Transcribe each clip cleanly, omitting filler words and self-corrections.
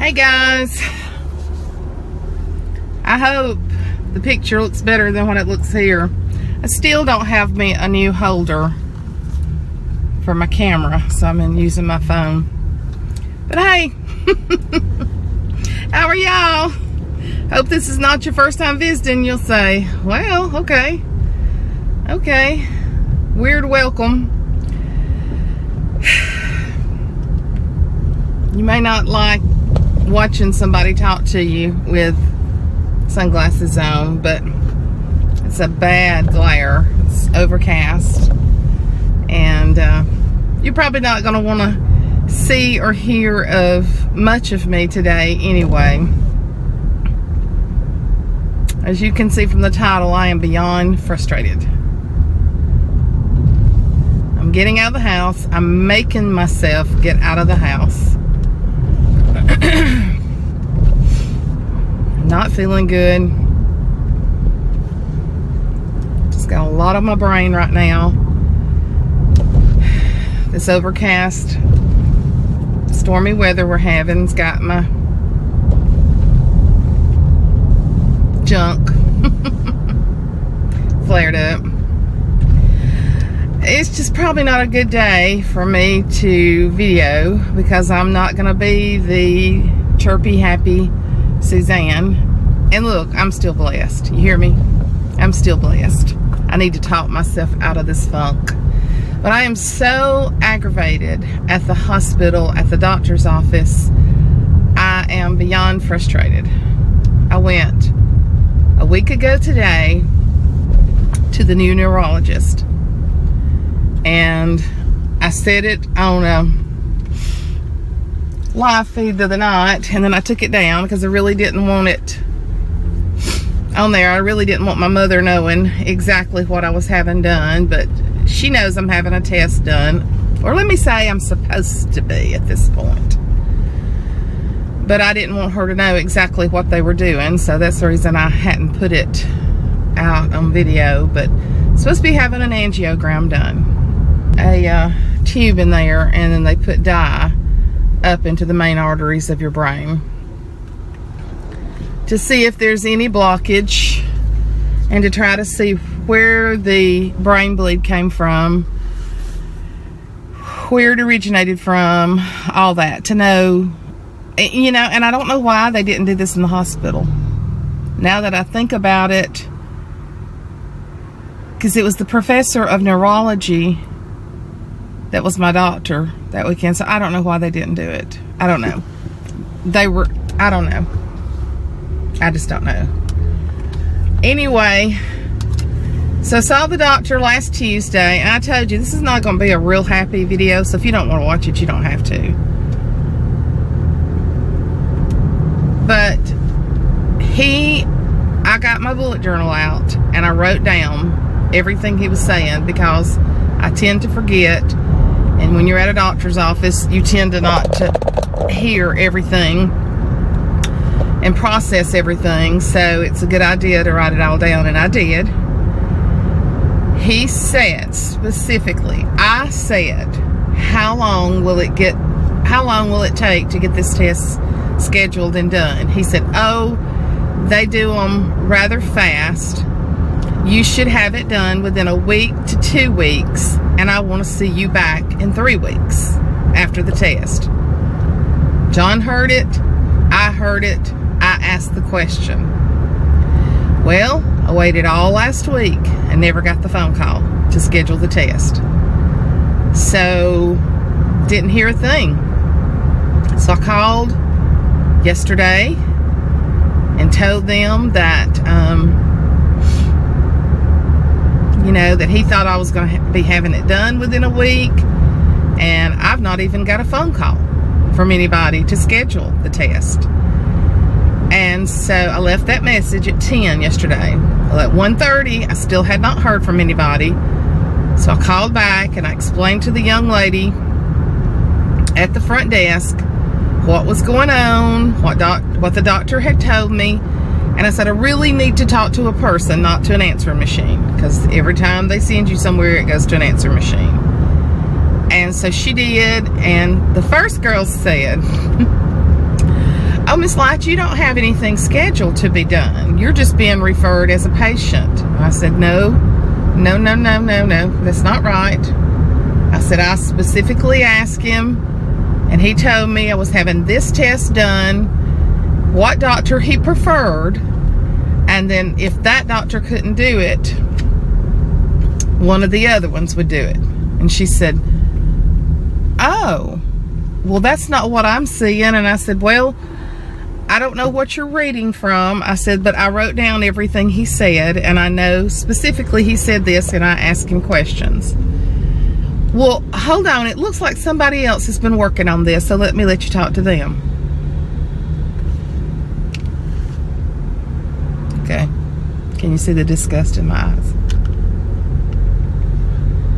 Hey guys, I hope the picture looks better than what it looks here. I still don't have me a new holder for my camera, so I'm using my phone. But hey, how are y'all? Hope this is not your first time visiting. You'll say, well, okay, weird welcome. You may not like watching somebody talk to you with sunglasses on, but it's a bad glare. It's overcast, and you're probably not going to want to see or hear of much of me today anyway. As you can see from the title, I am beyond frustrated. I'm getting out of the house. I'm making myself get out of the house. Not feeling good. Just got a lot on my brain right now. This overcast, stormy weather we're having's got my junk flared up. It's just probably not a good day for me to video because I'm not gonna be the chirpy happy Suzanne. And look, I'm still blessed. You hear me? I'm still blessed. I need to talk myself out of this funk. But I am so aggravated at the hospital, at the doctor's office. I am beyond frustrated. I went a week ago today to the new neurologist. And I said it on a live feed the other night, and then I took it down because I really didn't want it on there. I really didn't want my mother knowing exactly what I was having done, but she knows I'm having a test done, or let me say I'm supposed to be at this point. But I didn't want her to know exactly what they were doing, so that's the reason I hadn't put it out on video. But I'm supposed to be having an angiogram done, a tube in there, and then they put dye up into the main arteries of your brain to see if there's any blockage and to try to see where the brain bleed came from, where it originated from, all that, to know, you know. And I don't know why they didn't do this in the hospital. Now that I think about it, because it was the professor of neurology that was my doctor that weekend, so I don't know why they didn't do it. I don't know. I don't know. I just don't know. Anyway, so I saw the doctor last Tuesday, and I told you this is not going to be a real happy video, so if you don't want to watch it, you don't have to. But I got my bullet journal out, and I wrote down everything he was saying because I tend to forget. And when you're at a doctor's office, you tend to not to hear everything and process everything. So it's a good idea to write it all down, and I did. He said specifically, I said, how long will it take to get this test scheduled and done? He said, oh, they do them rather fast. You should have it done within a week to 2 weeks, and I want to see you back in 3 weeks after the test. John heard it. I heard it. I asked the question. Well, I waited all last week and never got the phone call to schedule the test. So, didn't hear a thing. So I called yesterday and told them that, you know, that he thought I was going to be having it done within a week, and I've not even got a phone call from anybody to schedule the test. And so I left that message at 10 yesterday. Well, at 1:30, I still had not heard from anybody. So I called back and I explained to the young lady at the front desk what was going on, what the doctor had told me. And I said, I really need to talk to a person, not to an answering machine, because every time they send you somewhere, it goes to an answering machine. And so she did, and the first girl said, Miss Light, you don't have anything scheduled to be done. You're just being referred as a patient. I said, no, that's not right. I said, I specifically asked him, and he told me I was having this test done, what doctor he preferred, and then if that doctor couldn't do it, one of the other ones would do it. And she said, oh, well, that's not what I'm seeing. And I said, well, I don't know what you're reading from. I said, but I wrote down everything he said, and I know specifically he said this, and I asked him questions. Well, hold on, it looks like somebody else has been working on this, so let you talk to them. Okay, can you see the disgust in my eyes?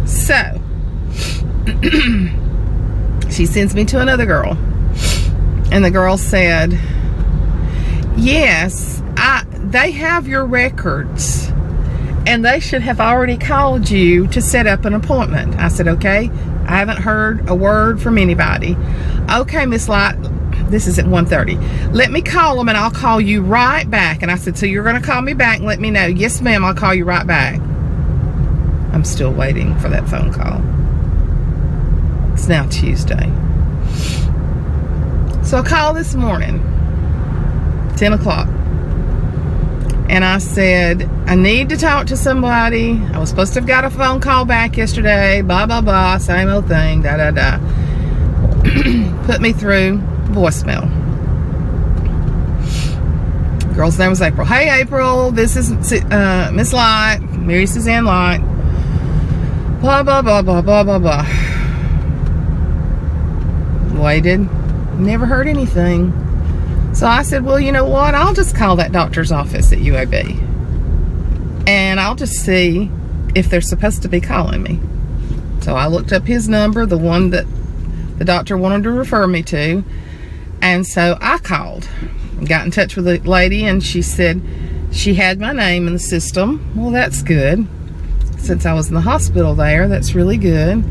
So, she sends me to another girl, and the girl said, yes, they have your records, and they should have already called you to set up an appointment. I said, okay, I haven't heard a word from anybody. Okay, Miss Light, this is at 1:30. Let me call them and I'll call you right back. And I said, so you're gonna call me back and let me know? Yes, ma'am, I'll call you right back. I'm still waiting for that phone call. It's now Tuesday. So I called this morning, 10 o'clock. And I said, I need to talk to somebody. I was supposed to have got a phone call back yesterday. Blah, blah, blah. Same old thing. Da, da, da. Put me through voicemail. Girl's name was April. Hey, April. This is Miss Light. Mary Suzanne Light. Blah, blah, blah, blah, blah, blah, blah. Waited. Never heard anything. So I said, well, you know what? I'll just call that doctor's office at UAB. And I'll just see if they're supposed to be calling me. So I looked up his number, the one that the doctor wanted to refer me to. And so I called. Got in touch with the lady, and she said she had my name in the system. Well, that's good. Since I was in the hospital there, that's really good.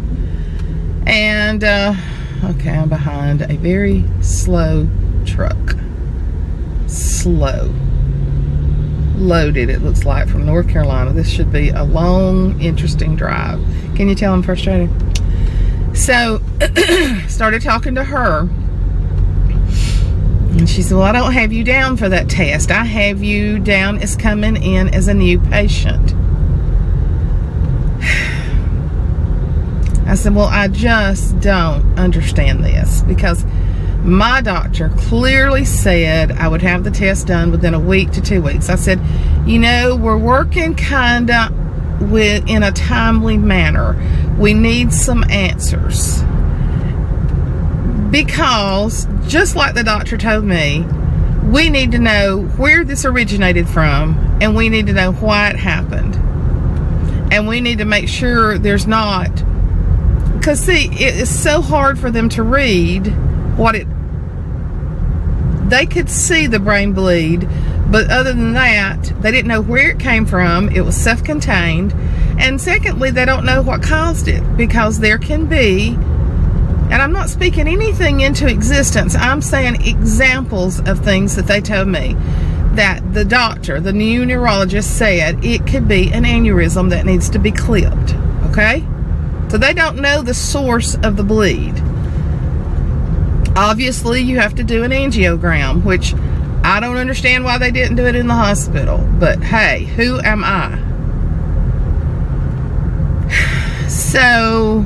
And, okay, I'm behind a very slow truck. Slow. Loaded, it looks like, from North Carolina. This should be a long, interesting drive. Can you tell I'm frustrated? So, started talking to her. And she said, well, I don't have you down for that test. I have you down as coming in as a new patient. I said, well, I just don't understand this, because my doctor clearly said I would have the test done within a week to 2 weeks. I said, you know, we're working kind of in a timely manner. We need some answers. Because, just like the doctor told me, we need to know where this originated from, and we need to know why it happened. And we need to make sure there's not, because see, it is so hard for them to read what it, they could see the brain bleed, but other than that, they didn't know where it came from. It was self-contained. And secondly, they don't know what caused it, because there can be, and I'm not speaking anything into existence, I'm saying examples of things that they told me, that the doctor, the new neurologist, said it could be an aneurysm that needs to be clipped, okay? So they don't know the source of the bleed. Obviously, you have to do an angiogram, which I don't understand why they didn't do it in the hospital. But hey, who am I? So,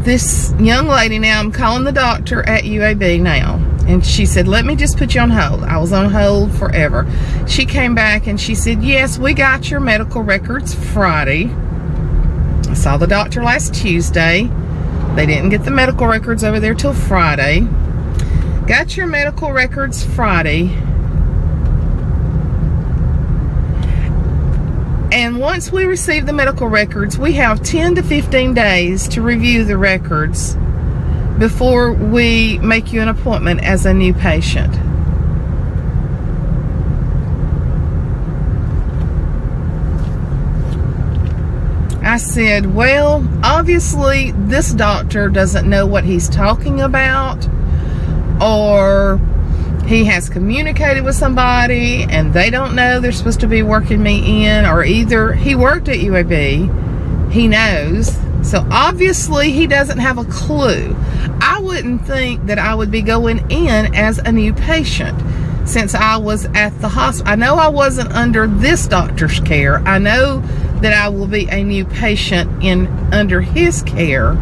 this young lady, now I'm calling the doctor at UAB now. And she said, let me just put you on hold. I was on hold forever. She came back and she said, yes, we got your medical records Friday. I saw the doctor last Tuesday. They didn't get the medical records over there till Friday. Got your medical records Friday. And once we receive the medical records, we have 10 to 15 days to review the records before we make you an appointment as a new patient. I said, well, obviously this doctor doesn't know what he's talking about, or he has communicated with somebody and they don't know they're supposed to be working me in, or either he worked at UAB, he knows, so obviously he doesn't have a clue. I wouldn't think that I would be going in as a new patient since I was at the hospital. I know I wasn't under this doctor's care. I know that I will be a new patient under his care,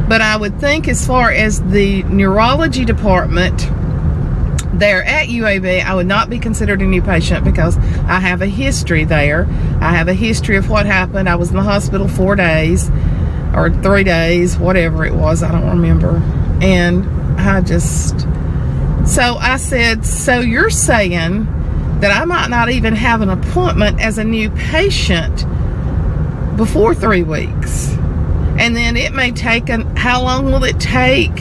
but I would think as far as the neurology department there at UAB, I would not be considered a new patient because I have a history there. I have a history of what happened. I was in the hospital 4 days or 3 days, whatever it was, I don't remember. And so I said, so you're saying that I might not even have an appointment as a new patient before 3 weeks? And then it may take, how long will it take?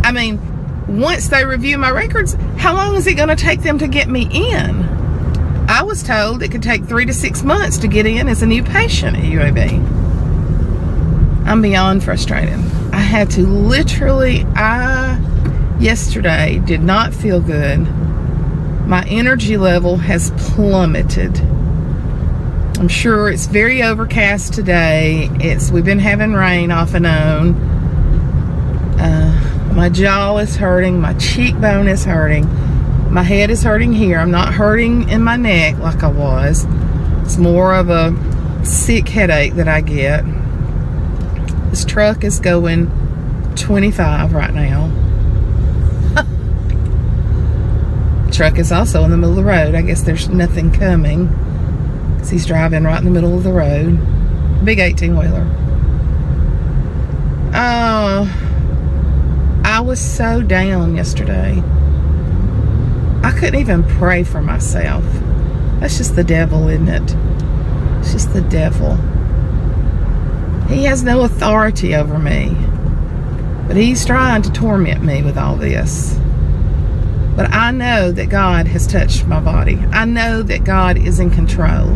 I mean, once they review my records, how long is it going to take them to get me in? I was told it could take 3 to 6 months to get in as a new patient at UAB. I'm beyond frustrated. I had to literally, yesterday did not feel good. My energy level has plummeted. I'm sure it's very overcast today. We've been having rain off and on. My jaw is hurting. My cheekbone is hurting. My head is hurting here. I'm not hurting in my neck like I was. It's more of a sick headache that I get. This truck is going 25 right now. Truck is also in the middle of the road. I guess there's nothing coming because he's driving right in the middle of the road. Big 18-wheeler. I was so down yesterday. I couldn't even pray for myself. That's just the devil, isn't it? It's just the devil. He has no authority over me, but he's trying to torment me with all this. But I know that God has touched my body. I know that God is in control.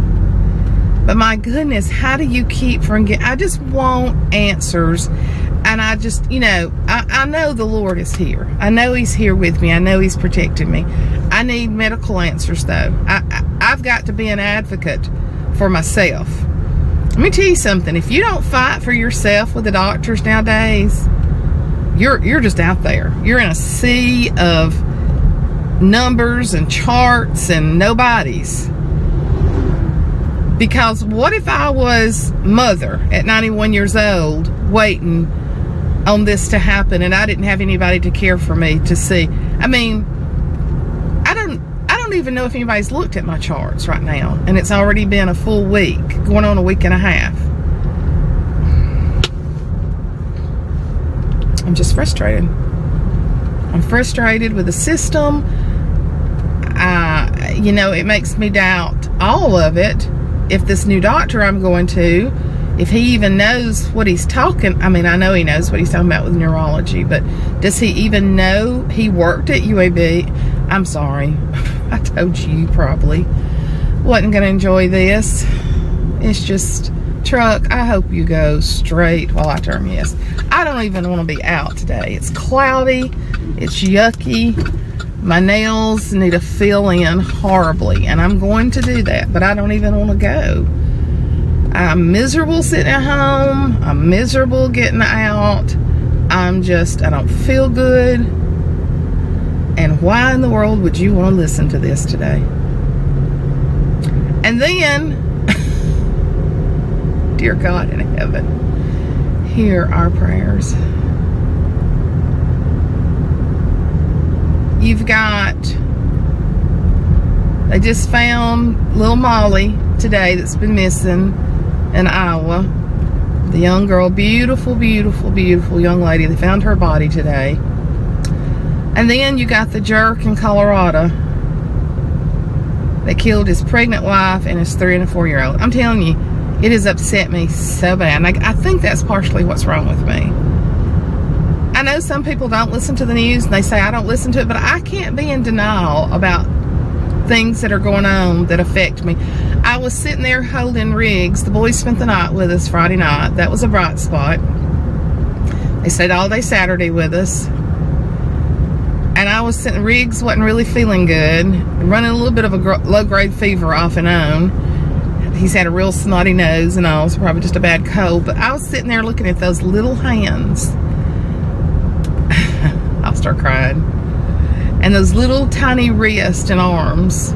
But my goodness, how do you keep from getting... I just want answers. And I just, you know, I know the Lord is here. I know he's here with me. I know he's protecting me. I need medical answers, though. I've got to be an advocate for myself. Let me tell you something. If you don't fight for yourself with the doctors nowadays, you're just out there. You're in a sea of numbers and charts and nobodies. Because what if I was mother at 91 years old waiting on this to happen and I didn't have anybody to care for me to see? I mean, I don't even know if anybody's looked at my charts right now, and it's already been a full week, going on a week and a half. I'm just frustrated. I'm frustrated with the system. You know, it makes me doubt all of it. If this new doctor I'm going to, if he even knows what he's talking, I mean, I know he knows what he's talking about with neurology, but does he even know he worked at UAB? I'm sorry. I told you probably wasn't going to enjoy this. It's just, truck, I hope you go straight while I turn yes. I don't even want to be out today. It's cloudy. It's yucky. My nails need to fill in horribly, and I'm going to do that, but I don't even want to go. I'm miserable sitting at home. I'm miserable getting out. I don't feel good. And why in the world would you want to listen to this today? And then, dear God in heaven, hear our prayers. You've got, they just found little Molly today that's been missing in Iowa. The young girl, beautiful, beautiful, beautiful young lady. They found her body today. And then you got the jerk in Colorado that killed his pregnant wife and his 3- and 4-year-old. I'm telling you, it has upset me so bad. And I think that's partially what's wrong with me. I know some people don't listen to the news and they say I don't listen to it, but I can't be in denial about things that are going on that affect me. I was sitting there holding Riggs. The boys spent the night with us Friday night. That was a bright spot. They stayed all day Saturday with us. And And I was sitting, Riggs wasn't really feeling good, running a little bit of a low-grade fever off and on. He's had a real snotty nose and all, so probably just a bad cold. But I was sitting there looking at those little hands. I'll start crying. And those little tiny wrists and arms.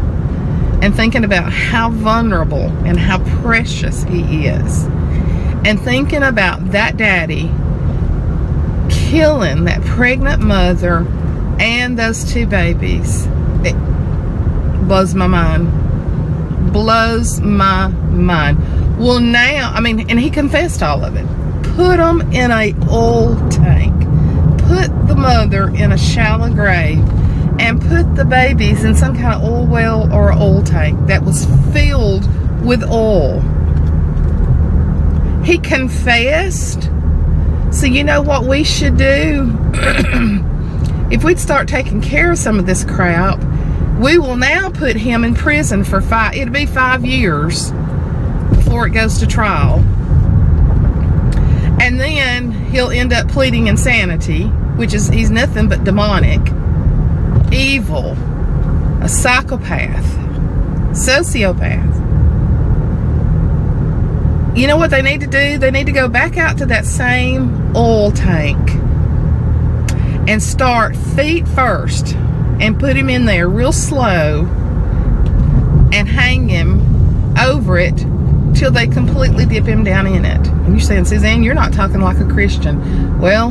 And thinking about how vulnerable and how precious he is. And thinking about that daddy killing that pregnant mother and those 2 babies. It blows my mind. Blows my mind. Well, now, I mean, and he confessed all of it. Put them in a oil tank. Put the mother in a shallow grave. And put the babies in some kind of oil well or oil tank that was filled with oil. He confessed. So you know what we should do? If we'd start taking care of some of this crap, we will now put him in prison for it'll be 5 years before it goes to trial. And then he'll end up pleading insanity, which is, he's nothing but demonic, evil, a psychopath, sociopath. You know what they need to do? They need to go back out to that same oil tank and start feet first and put him in there real slow and hang him over it till they completely dip him down in it. And you're saying, Suzanne, you're not talking like a Christian. Well,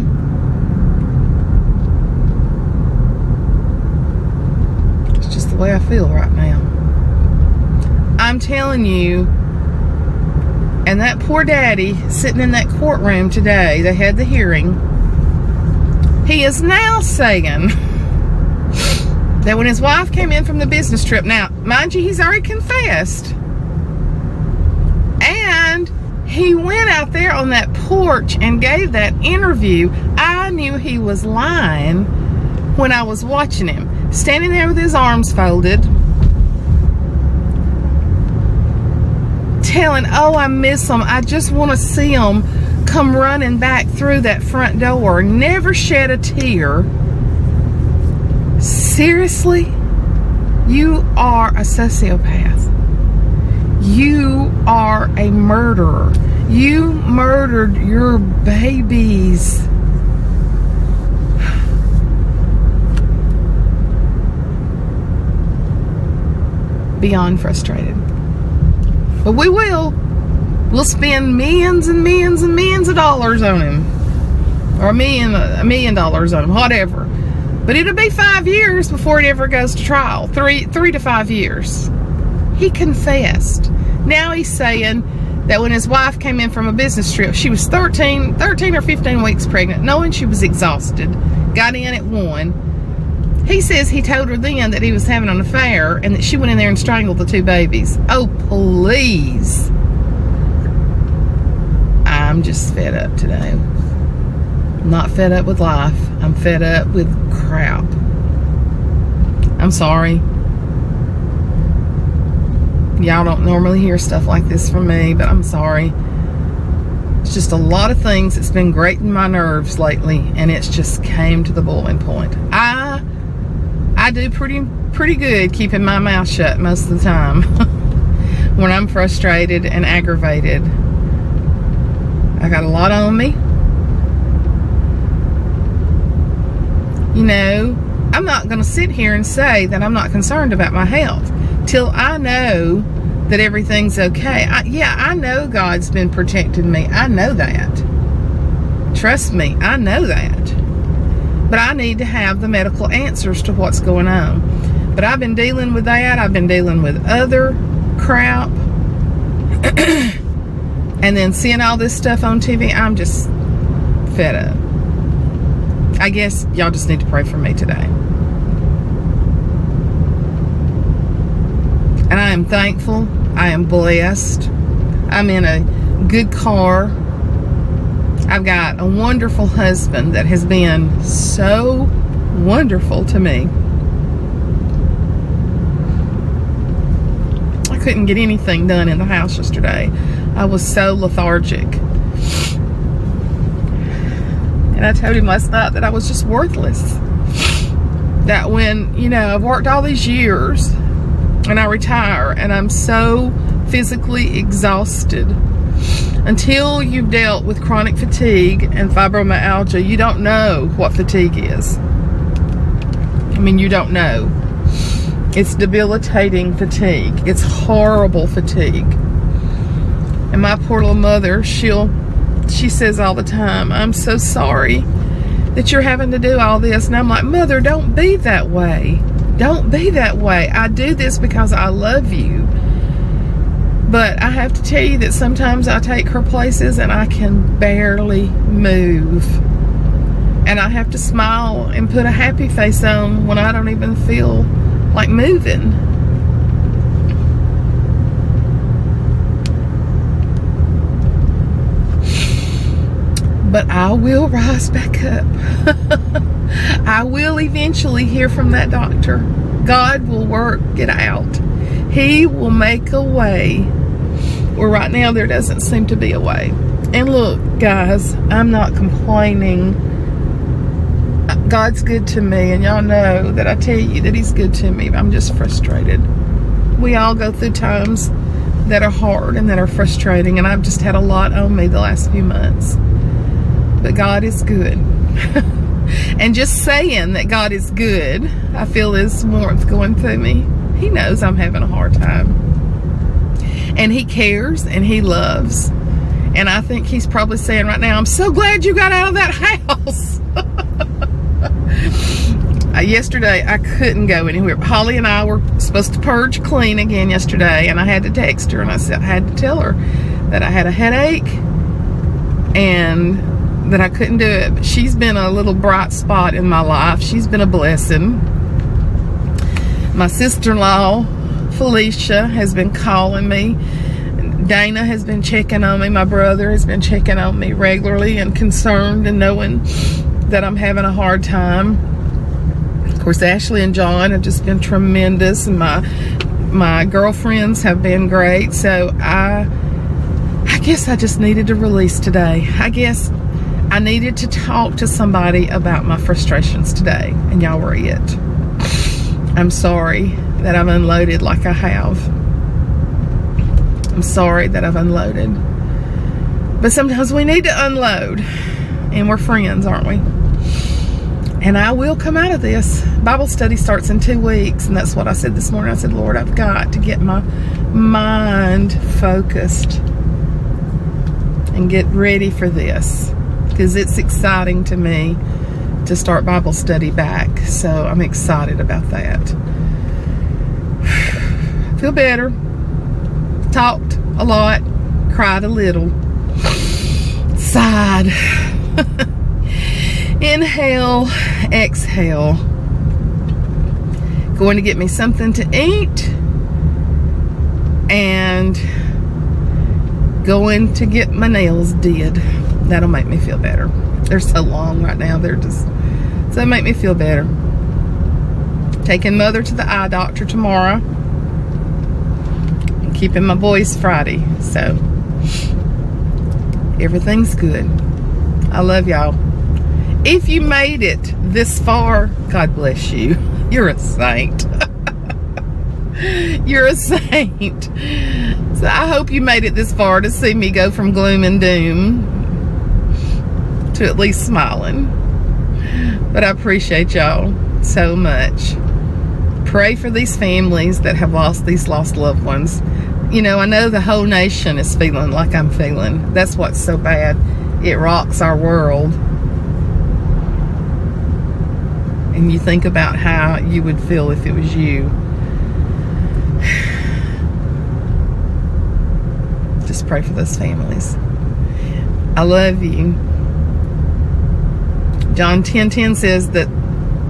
it's just the way I feel right now. I'm telling you. And that poor daddy sitting in that courtroom today, they had the hearing, he is now saying that when his wife came in from the business trip, now, mind you, he's already confessed, and he went out there on that porch and gave that interview. I knew he was lying when I was watching him, standing there with his arms folded, telling, oh, I miss him, I just want to see him come running back through that front door, never shed a tear. Seriously? You are a sociopath. You are a murderer. You murdered your babies. Beyond frustrated. But we will. We'll spend millions and millions and millions of dollars on him. Or $1 million on him, whatever. But it'll be 5 years before it ever goes to trial. Three to 5 years. He confessed. Now he's saying that when his wife came in from a business trip, she was 13 or 15 weeks pregnant, knowing she was exhausted, got in at 1. He says he told her then that he was having an affair and that she went in there and strangled the 2 babies. Oh, please. I'm just fed up today. I'm not fed up with life. I'm fed up with crap. I'm sorry. Y'all don't normally hear stuff like this from me, but I'm sorry. It's just a lot of things that's been grating my nerves lately, and it's just came to the boiling point. I do pretty good keeping my mouth shut most of the time when I'm frustrated and aggravated. I got a lot on me. You know, I'm not going to sit here and say that I'm not concerned about my health till I know that everything's okay. Yeah, I know God's been protecting me. I know that. Trust me, I know that. But I need to have the medical answers to what's going on. But I've been dealing with that. I've been dealing with other crap. And then seeing all this stuff on TV, I'm just fed up. I guess y'all just need to pray for me today. And I am thankful. I am blessed. I'm in a good car. I've got a wonderful husband that has been so wonderful to me. I couldn't get anything done in the house yesterday. I was so lethargic. And I told him last night that I was just worthless. that when, you know, I've worked all these years and I retire and I'm so physically exhausted, until you've dealt with chronic fatigue and fibromyalgia, you don't know what fatigue is. I mean, you don't know. It's debilitating fatigue. It's horrible fatigue. And my poor little mother, she says all the time, I'm so sorry that you're having to do all this. And I'm like, Mother, don't be that way. Don't be that way. I do this because I love you. But I have to tell you that sometimes I take her places and I can barely move. And I have to smile and put a happy face on when I don't even feel like moving. But I will rise back up. I will eventually hear from that doctor. God will work it out. He will make a way where right now there doesn't seem to be a way. And look, guys, I'm not complaining. God's good to me, and y'all know that I tell you that He's good to me. I'm just frustrated. We all go through times that are hard and that are frustrating, and I've just had a lot on me the last few months. But God is good. And just saying that God is good, I feel His warmth going through me. He knows I'm having a hard time. And He cares and He loves. And I think He's probably saying right now, I'm so glad you got out of that house. Yesterday, I couldn't go anywhere. Holly and I were supposed to purge clean again yesterday, and I had to text her, and I had to tell her that I had a headache and that I couldn't do it. But she's been a little bright spot in my life. She's been a blessing. My sister-in-law, Felicia, has been calling me. Dana has been checking on me. My brother has been checking on me regularly and concerned and knowing that I'm having a hard time. Of course, Ashley and John have just been tremendous, and my girlfriends have been great. So I guess I just needed to release today. I guess I needed to talk to somebody about my frustrations today, and y'all were it. I'm sorry that I've unloaded like I have. I'm sorry that I've unloaded. But sometimes we need to unload, and we're friends, aren't we? And I will come out of this. Bible study starts in 2 weeks, and that's what I said this morning. I said, Lord, I've got to get my mind focused and get ready for this, because it's exciting to me to start Bible study back. So I'm excited about that. Feel better. Talked a lot. Cried a little. Sighed. Inhale, exhale. Going to get me something to eat, and going to get my nails did. That'll make me feel better. They're so long right now. They're just, so make me feel better. Taking Mother to the eye doctor tomorrow, and keeping my boys Friday. So everything's good. I love y'all. If you made it this far, God bless you. You're a saint. You're a saint. So I hope you made it this far to see me go from gloom and doom to at least smiling. But I appreciate y'all so much. Pray for these families that have lost these lost loved ones. You know, I know the whole nation is feeling like I'm feeling. That's what's so bad. It rocks our world. And you think about how you would feel if it was you. Just pray for those families. I love you. John 10:10 says that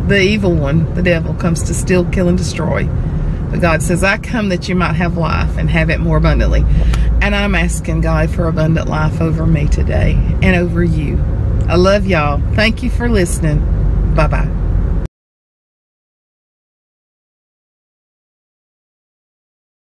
the evil one, the devil, comes to steal, kill, and destroy. But God says, I come that you might have life and have it more abundantly. And I'm asking God for abundant life over me today and over you. I love y'all. Thank you for listening. Bye-bye.